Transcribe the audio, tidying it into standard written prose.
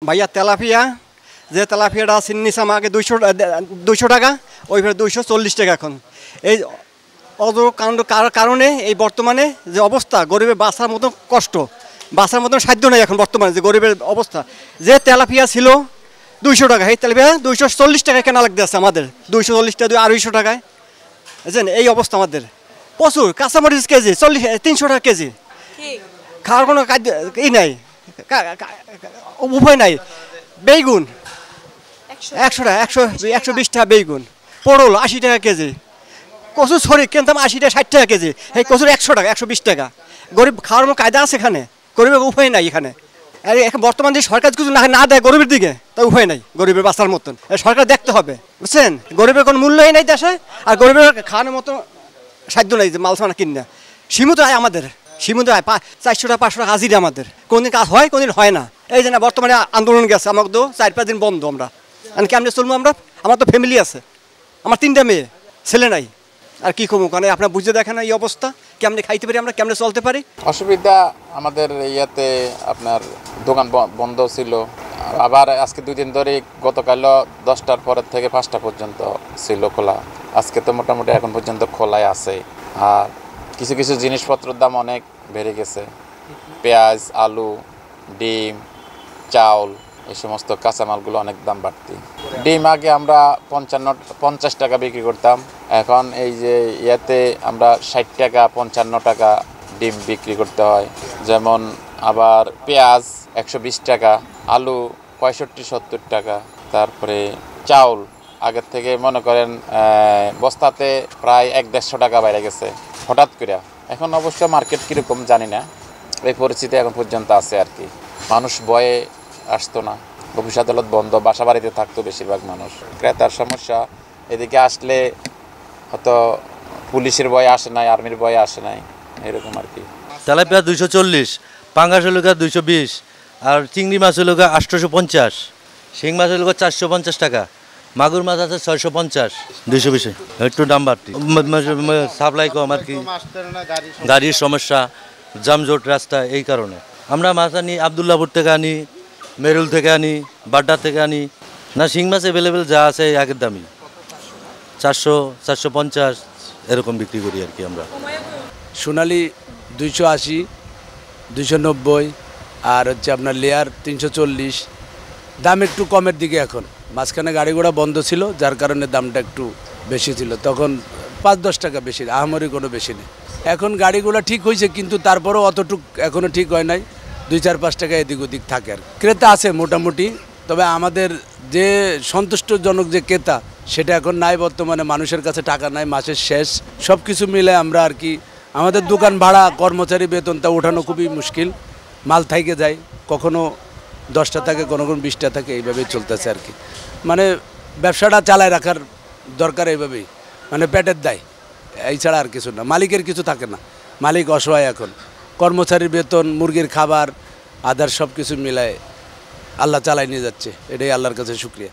ভাইয়া তেলাপিয়া, যে তেলাপিয়াটা নিচ্ছে আমাকে 200 টাকা, ওই 240 টাকা এখন। এই অদূর কাণ্ড কারণে এই বর্তমানে যে অবস্থা, গরিবের বাঁচার মতো কষ্ট, বাঁচার মতন সাধ্য নেই এখন বর্তমানে যে গরিবের অবস্থা। যে তেলাপিয়া ছিল 200 টাকা, এই তেলাপিয়া 240 টাকায় কেনা লাগতে আছে আমাদের, 240 টাকা 250 টাকায়, বুঝছেন? এই অবস্থা আমাদের। প্রচুর কাঁচামরিচ কেজি 300 টাকা কেজি, খাওয়ার কোনো খাদ্য ই নাই, উপায় নাই। বেগুন 100 টাকা, 120 টাকা বেগুন। পটল 80 টাকা কেজি। কচুর ছড়ি কিনতাম 80 টাকা 60 টাকা কেজি, এই কচুর 100 টাকা, 120 টাকা। গরিব খাওয়ার মতো কায়দা আছে এখানে? গরিবের উপায় নাই এখানে। এখন বর্তমান যে সরকার কিছু না দেয় গরিবের দিকে, তা উপায় নাই গরিবের বাঁচার মতন। সরকার দেখতে হবে, বুঝছেন? গরিবের কোনো মূল্যই নাই দেশে, আর গরিবের খাওয়ানোর মতো সাধ্য নাই যে মালসানা কিনা। সীমিত আয় আমাদের, সীমিত আয় 400 টাকা 500 টাকা হাজিরা আমাদের। কোনদিন কাজ হয়, কোনদিন হয় না। এই যে না বর্তমানে আন্দোলন গেছে, আমাকে তো 4-5 দিন বন্ধ। আমরা কেমনে চলবো? আমার তো ফ্যামিলি আছে, আমার 3টা মেয়ে, ছেলে নাই। আর কি কমু, কারণ আপনার বুঝে দেখেন না এই অবস্থা, কেমনে খাইতে পারি আমরা, কেমনে চলতে পারি। অসুবিধা আমাদের ইয়াতে আপনার দোকান বন্ধ ছিল, আবার আজকে 2 দিন ধরে, গতকালও 10টার পরের থেকে 5টা পর্যন্ত ছিল খোলা। আজকে তো মোটামুটি এখন পর্যন্ত খোলাই আছে। আর কিছু কিছু জিনিসপত্রের দাম অনেক বেড়ে গেছে। পেঁয়াজ, আলু, ডিম, চাউল, এই সমস্ত কাঁচামালগুলো অনেক দাম বাড়তি। ডিম আগে আমরা 50 টাকা বিক্রি করতাম, এখন এই যে ইয়াতে আমরা 60 টাকা 55 টাকা ডিম বিক্রি করতে হয়। যেমন আবার পেঁয়াজ 120 টাকা, আলু 65-70 টাকা, তারপরে চাউল আগের থেকে মনে করেন বস্তাতে প্রায় 1-150 টাকা বাইরে গেছে হঠাৎ করে। এখন অবশ্য মার্কেট কীরকম জানি না, এই পরিস্থিতি এখন পর্যন্ত আছে আর কি। মানুষ ভয়ে আসতো না, অফিস আদালত বন্ধ, বাসা বাড়িতে থাকতো বেশিরভাগ মানুষ। ক্রেতার সমস্যা, এদিকে আসলে হয়তো পুলিশের ভয়ে আসে নাই, আর্মির ভয়ে আসে নাই, এরকম আর কি। তেলাপিয়া 240, পাঙ্গাস হলো 220, আর চিংড়ি মাছ হলো 850, শিং মাছ হলো 450 টাকা, মাগুর মাছ আছে 650, 220। একটু দাম বাড়তি, সাপ্লাই কম আর কি, গাড়ির সমস্যা, জামজট রাস্তা, এই কারণে। আমরা মাছ আনি আবদুল্লাপুর থেকে আনি, মেরুল থেকে আনি, বাড্ডা থেকে আনি। না, শিং মাছ অ্যাভেলেবেল যা আছে আগের দামই, 400-450 এরকম বিক্রি করি আর কি আমরা। সোনালি 280, 290, আর হচ্ছে আপনার লেয়ার 340। দাম একটু কমের দিকে এখন, মাঝখানে গাড়ি ঘোড়া বন্ধ ছিল, যার কারণে দামটা একটু বেশি ছিল। তখন 5-10 টাকা বেশি, আহামরি কোনো বেশি নেই। এখন গাড়িগুলো ঠিক হয়েছে, কিন্তু তারপরেও অতটুক এখনও ঠিক হয় নাই, 2-4-5 টাকা এদিক ওদিক থাকে আর। ক্রেতা আছে মোটামুটি, তবে আমাদের যে সন্তুষ্টজনক যে ক্রেতা, সেটা এখন নাই বর্তমানে। মানুষের কাছে টাকা নাই, মাসের শেষ, সব কিছু মিলে আমরা আর কি, আমাদের দোকান ভাড়া, কর্মচারী বেতনটা ওঠানো খুবই মুশকিল। মাল থাইকে যায়, কখনো 10টা থাকে, কোনো 20টা থাকে, এইভাবেই চলতেছে আর কি। মানে ব্যবসাটা চালায় রাখার দরকার এইভাবেই, মানে পেটের দায়, এই ছাড়া আর কিছু না। মালিকের কিছু থাকে না, মালিক অসহায় এখন। কর্মচারীর বেতন, মুরগির খাবার, আদার সব কিছু মিলায় আল্লাহ চালাই নিয়ে যাচ্ছে, এটাই আল্লাহর কাছে শুকরিয়া।